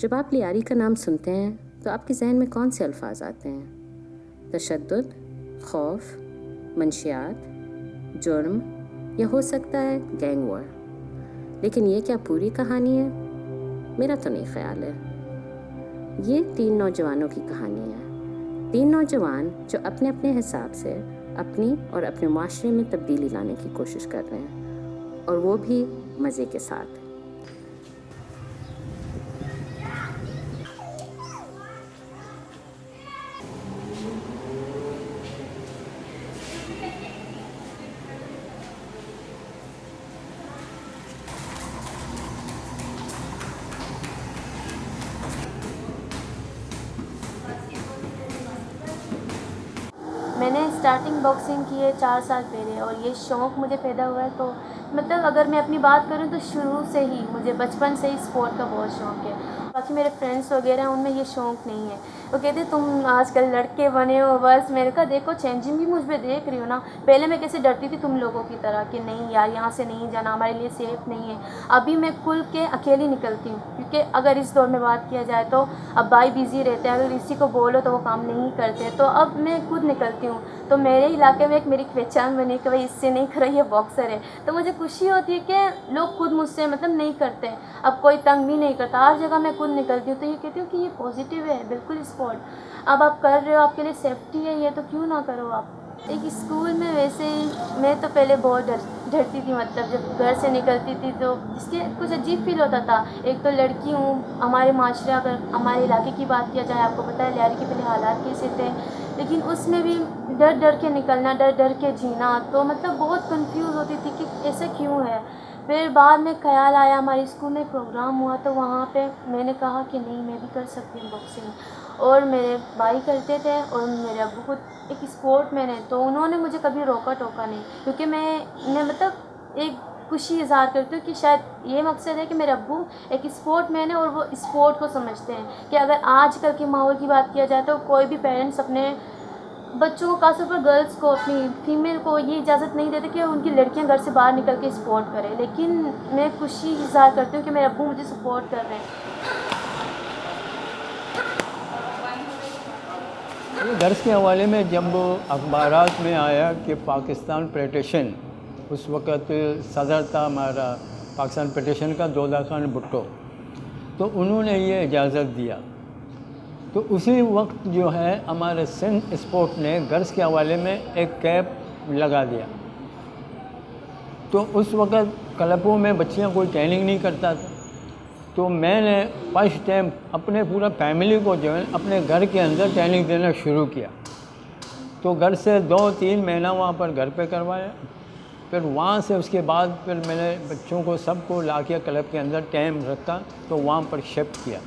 जब आप लियारी का नाम सुनते हैं तो आपके जहन में कौन से अल्फाज आते हैं? तशद्दुद, खौफ, मंशियात, जुर्म या हो सकता है गैंग वॉर। लेकिन ये क्या पूरी कहानी है? मेरा तो नहीं ख्याल है। ये 3 नौजवानों की कहानी है। 3 नौजवान जो अपने अपने हिसाब से अपनी और अपने माशरे में तब्दीली लाने की कोशिश कर रहे हैं, और वो भी मज़े के साथ। मैंने स्टार्टिंग बॉक्सिंग की है 4 साल पहले, और ये शौक़ मुझे पैदा हुआ है तो मतलब अगर मैं अपनी बात करूँ तो शुरू से ही मुझे बचपन से ही स्पोर्ट का बहुत शौक़ है। बाकी मेरे फ्रेंड्स वगैरह हैं, उनमें ये शौक़ नहीं है। वो कहते तुम आजकल लड़के बने हो बस। मैंने कहा देखो चेंजिंग भी मुझ में देख रही हो ना। पहले मैं कैसे डरती थी तुम लोगों की तरह कि नहीं यार यहाँ से नहीं जाना, हमारे लिए सेफ़ नहीं है। अभी मैं खुल के अकेली निकलती हूँ, क्योंकि अगर इस दौर में बात किया जाए तो अब भाई बिज़ी रहते हैं, अगर किसी को बोलो तो वो काम नहीं करते, तो अब मैं खुद निकलती हूँ। तो मेरे इलाके में एक मेरी पहचान बनी कि भाई इससे नहीं करो, ये बॉक्सर है। तो मुझे खुशी होती है कि लोग खुद मुझसे मतलब नहीं करते, अब कोई तंग भी नहीं करता, हर जगह मैं खुद निकलती हूँ। तो ये कहती हूँ कि ये पॉजिटिव है बिल्कुल स्पोर्ट। अब आप कर रहे हो, आपके लिए सेफ्टी है ये, तो क्यों ना करो आप। एक स्कूल में वैसे ही मैं तो पहले बहुत डरती थी, मतलब जब घर से निकलती थी तो इसके कुछ अजीब फील होता था। एक तो लड़की हूँ, हमारे माशरे, अगर हमारे इलाके की बात किया जाए, आपको पता है लियारी के पहले हालात कैसे थे, लेकिन उसमें भी डर डर के निकलना, डर डर के जीना, तो मतलब बहुत कंफ्यूज होती थी कि ऐसा क्यों है। फिर बाद में ख्याल आया, हमारे स्कूल में प्रोग्राम हुआ तो वहाँ पे मैंने कहा कि नहीं मैं भी कर सकती हूँ बॉक्सिंग। और मेरे भाई करते थे और मेरे अब्बू खुद एक स्पोर्ट मैन है, तो उन्होंने मुझे कभी रोका टोका नहीं, क्योंकि मैं मतलब एक खुशी इज़हार करती हूँ कि शायद ये मकसद है कि मेरे अब्बू एक स्पोर्ट मैन है और वो स्पोर्ट को समझते हैं। कि अगर आजकल के माहौल की बात किया जाए तो कोई भी पेरेंट्स अपने बच्चों को, खासतौर पर गर्ल्स को, अपनी फीमेल को ये इजाज़त नहीं देते कि उनकी लड़कियां घर से बाहर निकल के स्पोर्ट करें। लेकिन मैं खुशी इज़हार करती हूँ कि मेरे अब्बू मुझे सपोर्ट कर रहे हैं। गर्ल्स के हवाले में जब अखबारात में आया कि पाकिस्तान पेटिशन, उस वक़्त सदर था हमारा पाकिस्तान पेटिशन का दौला खान भुट्टो, तो उन्होंने ये इजाज़त दिया। तो उसी वक्त जो है हमारे सिंध स्पोर्ट ने गर्ल्स के हवाले में एक कैप लगा दिया। तो उस वक़्त क्लबों में बच्चियां कोई ट्रेनिंग नहीं करता था, तो मैंने फर्स्ट टाइम अपने पूरा फैमिली को जो है अपने घर के अंदर ट्रेनिंग देना शुरू किया। तो घर से 2-3 महीना वहाँ पर घर पे करवाया, फिर वहाँ से उसके बाद फिर मैंने बच्चों को सबको ला के क्लब के अंदर टाइम रखा, तो वहाँ पर शिफ्ट किया।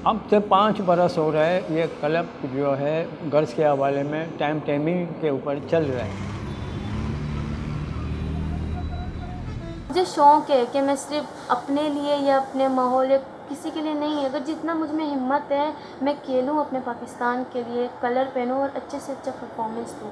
अब से 5 बरस हो रहा है ये क्लब जो है गर्ल्स के हवाले में टाइमिंग के ऊपर चल रहा है। मुझे शौक़ है कि मैं सिर्फ अपने लिए या अपने माहौल या किसी के लिए नहीं है, अगर जितना मुझ में हिम्मत है मैं खेलूँ अपने पाकिस्तान के लिए, कलर पहनूँ और अच्छे से अच्छा परफॉर्मेंस दूँ।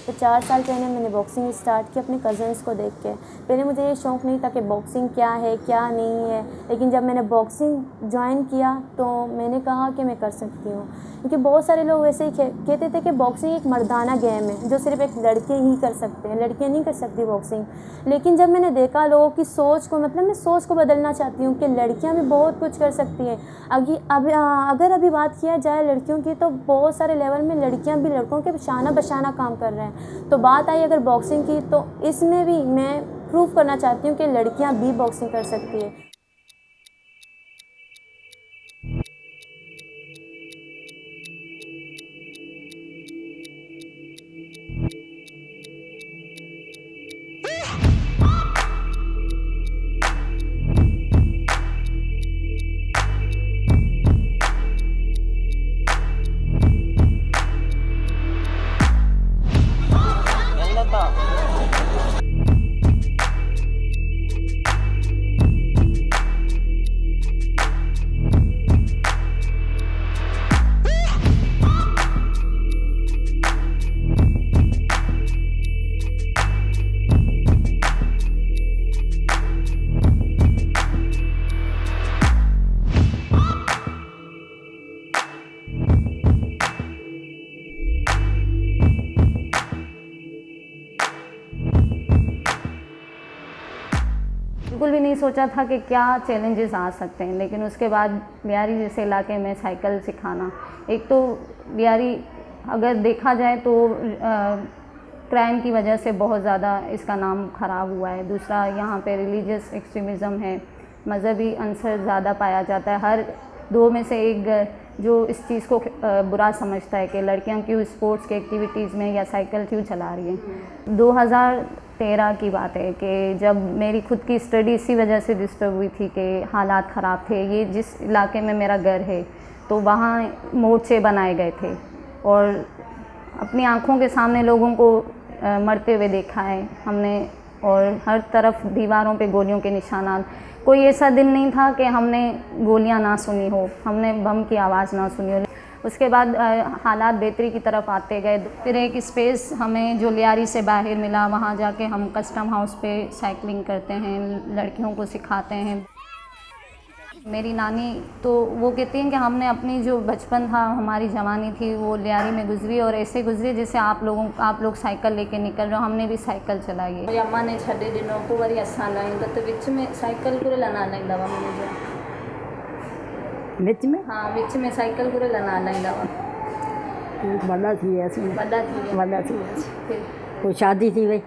तो 4 साल पहले मैंने बॉक्सिंग स्टार्ट की अपने कज़न्स को देख के। पहले मुझे ये शौक़ नहीं था कि बॉक्सिंग क्या है क्या नहीं है, लेकिन जब मैंने बॉक्सिंग ज्वाइन किया तो मैंने कहा कि मैं कर सकती हूँ। क्योंकि बहुत सारे लोग वैसे ही कहते थे कि बॉक्सिंग एक मर्दाना गेम है जो सिर्फ एक लड़के ही कर सकते हैं, लड़कियाँ नहीं कर सकती बॉक्सिंग। लेकिन जब मैंने देखा लोगों की सोच को, मतलब मैं सोच को बदलना चाहती हूँ कि लड़कियाँ भी बहुत कुछ कर सकती हैं। अगर अभी बात किया जाए लड़कियों की, तो बहुत सारे लेवल में लड़कियाँ भी लड़कों के शाना बशाना काम कर रहे हैं। तो बात आई अगर बॉक्सिंग की, तो इसमें भी मैं प्रूव करना चाहती हूँ कि लड़कियाँ भी बॉक्सिंग कर सकती है। सोचा था कि क्या चैलेंजेस आ सकते हैं, लेकिन उसके बाद लियारी जैसे इलाके में साइकिल सिखाना, एक तो लियारी अगर देखा जाए तो क्राइम की वजह से बहुत ज़्यादा इसका नाम ख़राब हुआ है। दूसरा, यहाँ पे रिलीजियस एक्सट्रीमिज़म है, मज़हबी अंसर ज़्यादा पाया जाता है। हर दो में से एक जो इस चीज़ को बुरा समझता है कि लड़कियां क्यों स्पोर्ट्स के एक्टिविटीज़ में या साइकिल क्यों चला रही हैं। 2013 की बात है कि जब मेरी खुद की स्टडी इसी वजह से डिस्टर्ब हुई थी कि हालात ख़राब थे। ये जिस इलाके में मेरा घर है तो वहाँ मोर्चे बनाए गए थे और अपनी आँखों के सामने लोगों को मरते हुए देखा है हमने, और हर तरफ दीवारों पे गोलियों के निशानात। कोई ऐसा दिन नहीं था कि हमने गोलियां ना सुनी हो, हमने बम की आवाज़ ना सुनी हो। उसके बाद हालात बेहतरी की तरफ आते गए। फिर एक स्पेस हमें जो लियारी से बाहर मिला, वहाँ जाके हम कस्टम हाउस पे साइकिलिंग करते हैं, लड़कियों को सिखाते हैं। मेरी नानी तो वो कहती हैं कि हमने अपनी जो बचपन था, हमारी जवानी थी, वो लियारी में गुजरी और ऐसे गुजरी जैसे आप लोग साइकिल लेके निकल रहे हो। हमने भी साइकिल चलाई है। अम्मा ने छॾे ॾिनो, पोइ वरी असां लाहींदा त विच में साइकिल घुरे लना लाहींदा हुआ मुंहिंजो। विच में? हाँ, विच में साइकिल घुरे लना लाहींदा हुआ। वॾा थी वियासीं। वॾा थी फिर पोइ शादी थी वई।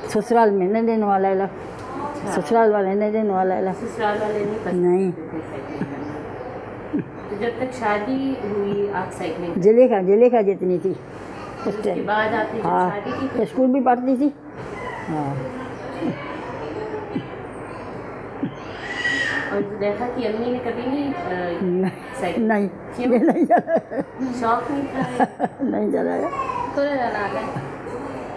ससुराल में न ॾिनो हलाए, ससुराल वाले ने ॾिनो हलाए। ससुराल वाले नहीं पसंद नहीं। तो जब तक शादी हुई आप साइकिलिंग जिलेखा जितनी थी उस उसके टाइम। बाद आपने जब हाँ, शादी की तो स्कूल भी पढ़ती थी। हाँ। और देखा कि अम्मी ने कभी नहीं साइकिल नहीं, क्यों? ये नहीं चलाया। शौक नहीं था नहीं चलाया। घुरे लना लाए,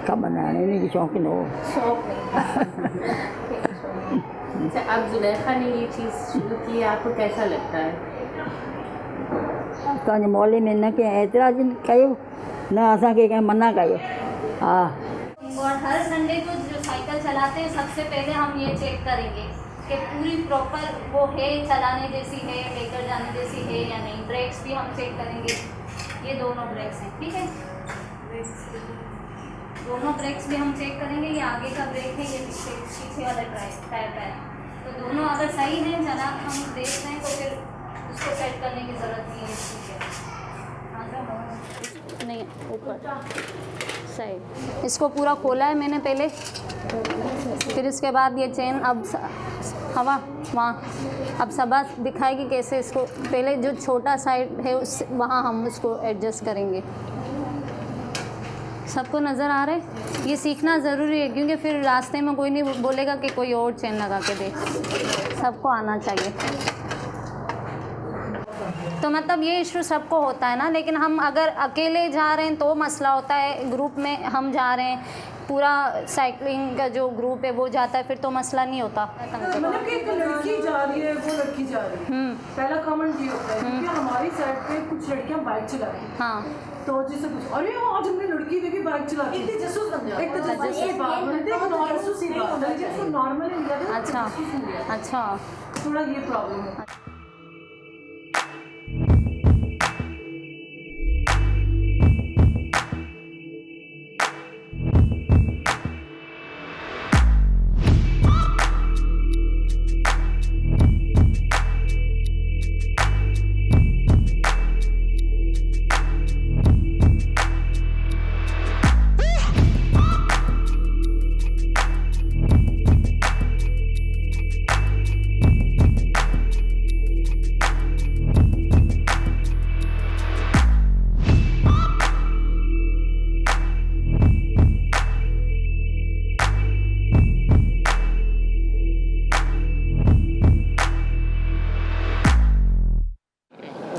कब बनाने नहीं शौकीन हो। शौक नहीं। अच्छा, अब जुलेखा ने ये चीज़ शुरू की, आपको कैसा लगता है? असांजे मोहल्ले में न कंहिं एतिराज़ कयो, न असांखे कंहिं मना कयो। हाँ। और हर संडे को जो साइकिल चलाते हैं सबसे पहले हम ये चेक करेंगे कि पूरी प्रॉपर वो है, चलाने जैसी है, लेकर जाने जैसी है या नहीं। ब्रेक्स भी हम चेक करेंगे। ये दोनों ब्रेक्स हैं, ठीक है। दोनों ब्रेक्स भी हम चेक करेंगे। ये आगे का ब्रेक है, ये पीछे वाला टायर है। तो दोनों अगर सही है, चला हम देख रहे हैं तो फिर उसको सेट करने की ज़रूरत नहीं है। ठीक है, नहीं ऊपर सही। इसको पूरा खोला है मैंने पहले, फिर इसके बाद ये चेन अब हवा वहाँ अब सबा दिखाएगी कैसे इसको। पहले जो छोटा साइड है उस वहाँ हम उसको एडजस्ट करेंगे। सबको नज़र आ रहा है? ये सीखना ज़रूरी है क्योंकि फिर रास्ते में कोई नहीं बोलेगा कि कोई और चेन लगा के दे। सबको आना चाहिए। तो मतलब ये इशू सबको होता है ना, लेकिन हम अगर अकेले जा रहे हैं तो मसला होता है। ग्रुप में हम जा रहे हैं, पूरा साइकिलिंग का जो ग्रुप है वो जाता है, फिर तो मसला नहीं होता। मतलब कि एक लड़की जा रही है, वो लड़की जा रही है, पहला कमेंट ये होता है क्योंकि हमारी साइड पे कुछ लड़कियां बाइक चला रही हैं। हाँ, तो जिससे कुछ अरे आज हमने लड़की देखी बाइक चलाती है, एक तजस्सुस बन जाता है। एक तजस्सुस की बात बनती है, नॉर्मल नहीं होता है, जिसको नॉर्मल इंडिया में अच्छा अच्छा। थोड़ा ये प्रॉब्लम है।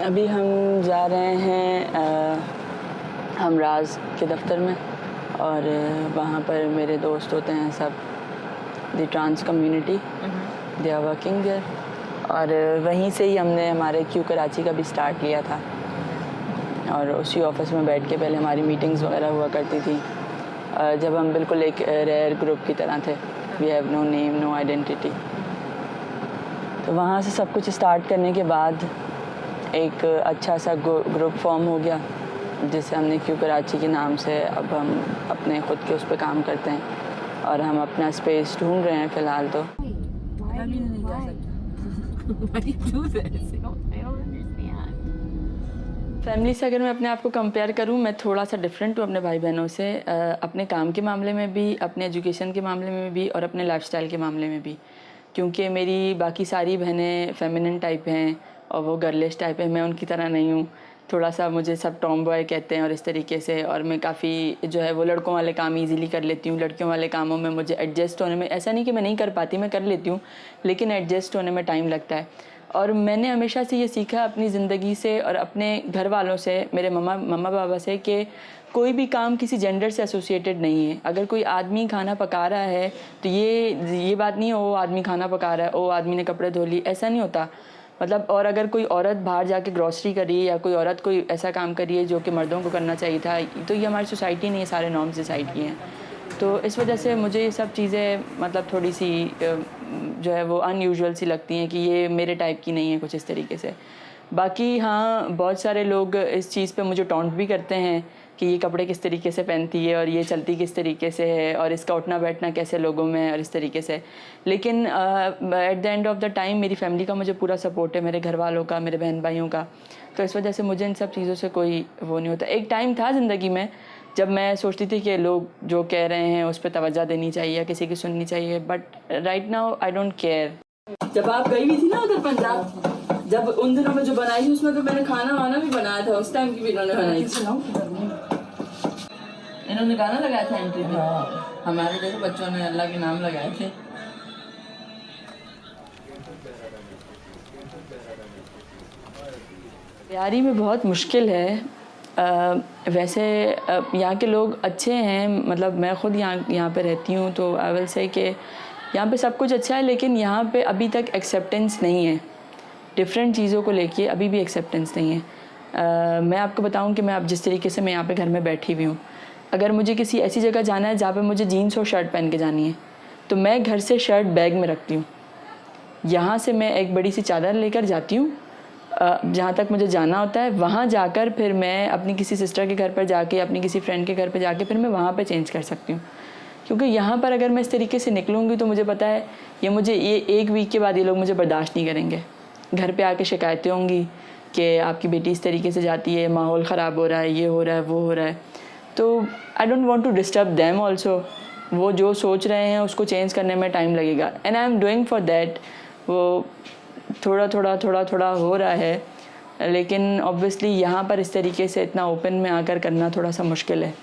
अभी हम जा रहे हैं हमराज के दफ्तर में और वहाँ पर मेरे दोस्त होते हैं सब, the trans community, they are working there. और वहीं से ही हमने हमारे क्यू कराची का भी स्टार्ट लिया था और उसी ऑफिस में बैठ के पहले हमारी मीटिंग्स वगैरह हुआ करती थी जब हम बिल्कुल एक रेयर ग्रुप की तरह थे। We have no name, no identity. तो वहाँ से सब कुछ स्टार्ट करने के बाद एक अच्छा सा ग्रुप फॉर्म हो गया जिसे हमने क्यू कराची के नाम से अब हम अपने ख़ुद के उस पर काम करते हैं। और हम अपना स्पेस ढूंढ रहे हैं फ़िलहाल तो। फैमिली से अगर मैं अपने आप को कंपेयर करूं, मैं थोड़ा सा डिफरेंट हूं अपने भाई बहनों से, अपने काम के मामले में भी, अपने एजुकेशन के मामले में भी और अपने लाइफस्टाइल के मामले में भी। क्योंकि मेरी बाकी सारी बहनें फेमिनिन टाइप हैं और वो गर्लिश टाइप है, मैं उनकी तरह नहीं हूँ। थोड़ा सा मुझे सब टॉम बॉय कहते हैं और इस तरीके से, और मैं काफ़ी जो है वो लड़कों वाले काम इजीली कर लेती हूँ। लड़कियों वाले कामों में मुझे एडजस्ट होने में, ऐसा नहीं कि मैं नहीं कर पाती, मैं कर लेती हूँ, लेकिन एडजस्ट होने में टाइम लगता है। और मैंने हमेशा से ये सीखा अपनी ज़िंदगी से और अपने घर वालों से, मेरे मम्मा पापा से, कि कोई भी काम किसी जेंडर से एसोसिएटेड नहीं है। अगर कोई आदमी खाना पका रहा है तो ये बात नहीं है वो आदमी खाना पका रहा है, वो आदमी ने कपड़े धो लिए, ऐसा नहीं होता। मतलब, और अगर कोई औरत बाहर जाके ग्रॉसरी कर रही है या कोई औरत कोई ऐसा काम कर रही है जो कि मर्दों को करना चाहिए था, तो ये हमारी सोसाइटी ने ये सारे नॉर्म्स डिसाइड किए हैं। तो इस वजह से मुझे ये सब चीज़ें मतलब थोड़ी सी जो है वो अनयूजुअल सी लगती हैं कि ये मेरे टाइप की नहीं है कुछ इस तरीके से। बाकी हाँ, बहुत सारे लोग इस चीज़ पे मुझे टॉन्ट भी करते हैं कि ये कपड़े किस तरीके से पहनती है और ये चलती किस तरीके से है और इसका उठना बैठना कैसे लोगों में है और इस तरीके से। लेकिन at the end of the time मेरी फैमिली का मुझे पूरा सपोर्ट है, मेरे घर वालों का, मेरे बहन भाइयों का। तो इस वजह से मुझे इन सब चीज़ों से कोई वो नहीं होता। एक टाइम था ज़िंदगी में जब मैं सोचती थी कि लोग जो कह रहे हैं उस पर तवज्जो देनी चाहिए या किसी की सुननी चाहिए, but right now I don't care. जब आप गई हुई थी ना उधर पंजाब, जब उन दिनों में जो बनाई थी उसमें तो मैंने खाना वाना भी बनाया था, उस टाइम की भी इन्होंने बनाई थी। इन्होंने गाना लगाया था एंट्री में। हमारे देखो बच्चों ने अल्लाह के नाम लगाए थे। तैयारी में बहुत मुश्किल है। वैसे यहाँ के लोग अच्छे हैं, मतलब मैं ख़ुद यहाँ पे रहती हूँ तो आई विल से कि यहाँ पे सब कुछ अच्छा है, लेकिन यहाँ पे अभी तक एक्सेप्टेंस नहीं है। डिफरेंट चीज़ों को लेके अभी भी एक्सेप्टेंस नहीं है। मैं आपको बताऊँ कि मैं अब जिस तरीके से मैं यहाँ पे घर में बैठी हुई हूँ, अगर मुझे किसी ऐसी जगह जाना है जहाँ पे मुझे जीन्स और शर्ट पहन के जानी है तो मैं घर से शर्ट बैग में रखती हूँ। यहाँ से मैं एक बड़ी सी चादर लेकर जाती हूँ जहाँ तक मुझे जाना होता है, वहाँ जाकर फिर मैं अपनी किसी सिस्टर के घर पर जाके, अपनी किसी फ्रेंड के घर पर जाके फिर मैं वहाँ पे चेंज कर सकती हूँ। क्योंकि यहाँ पर अगर मैं इस तरीके से निकलूँगी तो मुझे पता है ये एक वीक के बाद ये लोग मुझे बर्दाश्त नहीं करेंगे। घर पे आके शिकायतें होंगी कि आपकी बेटी इस तरीके से जाती है, माहौल ख़राब हो रहा है, ये हो रहा है, वो हो रहा है। तो I don't want to disturb them also. वो जो सोच रहे हैं उसको चेंज करने में टाइम लगेगा, and I am doing for that. वो थोड़ा हो रहा है, लेकिन ऑब्वियसली यहाँ पर इस तरीके से इतना ओपन में आकर करना थोड़ा सा मुश्किल है।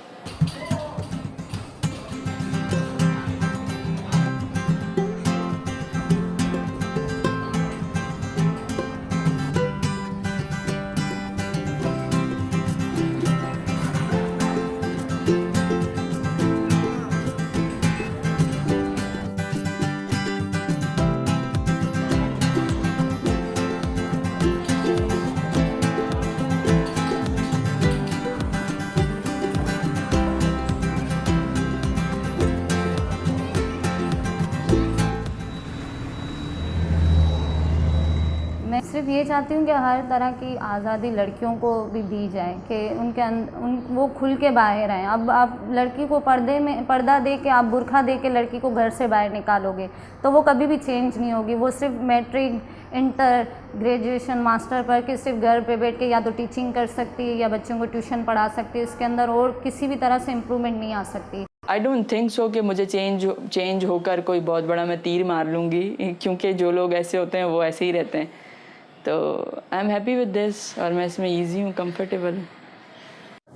मैं सिर्फ ये चाहती हूँ कि हर तरह की आज़ादी लड़कियों को भी दी जाए, कि वो खुल के बाहर आएँ। अब आप लड़की को पर्दा दे के, आप बुर्खा दे के लड़की को घर से बाहर निकालोगे तो वो कभी भी चेंज नहीं होगी। वो सिर्फ मैट्रिक, इंटर, ग्रेजुएशन, मास्टर पर के सिर्फ घर पे बैठ के या तो टीचिंग कर सकती है या बच्चों को ट्यूशन पढ़ा सकती है। इसके अंदर और किसी भी तरह से इम्प्रूवमेंट नहीं आ सकती। आई डोंट थिंक सो कि मुझे चेंज होकर कोई बहुत बड़ा मैं तीर मार लूँगी, क्योंकि जो लोग ऐसे होते हैं वो ऐसे ही रहते हैं। तो I am happy with this और मैं इसमें ईजी हूँ, कंफर्टेबल।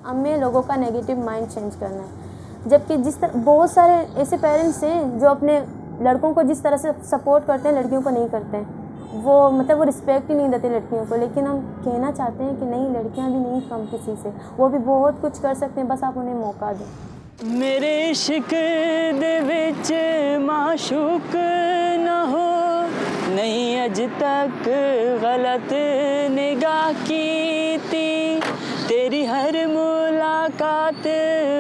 हमें लोगों का नेगेटिव माइंड चेंज करना है, जबकि जिस तरह बहुत सारे ऐसे पेरेंट्स हैं जो अपने लड़कों को जिस तरह से सपोर्ट करते हैं लड़कियों को नहीं करते हैं। वो मतलब वो रिस्पेक्ट ही नहीं देते लड़कियों को। लेकिन हम कहना चाहते हैं कि नहीं, लड़कियां भी नहीं कम किसी से, वो भी बहुत कुछ कर सकते हैं, बस आप उन्हें मौका दें। मेरे इश्क दे विच माशूक न हो, नहीं अज तक गलत निगाह की थी, तेरी हर मुलाकात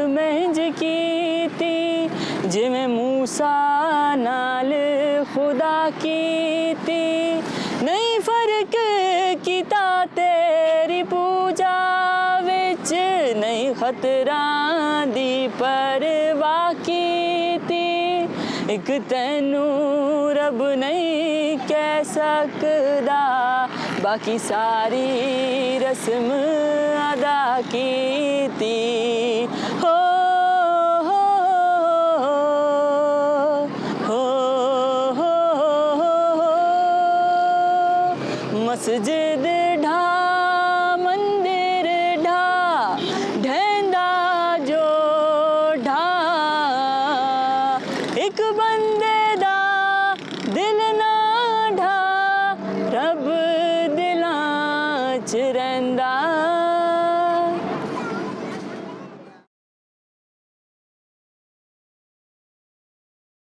महज की थी, जिवें मूसा नाल खुदा की थी, नहीं फर्क कीता तेरी पूजा विच, नहीं खतरा दी परवाह की थी। एक तैनू रब नहीं कह सकदा, बाकी सारी रस्म अदा कीती। हो मस्जिद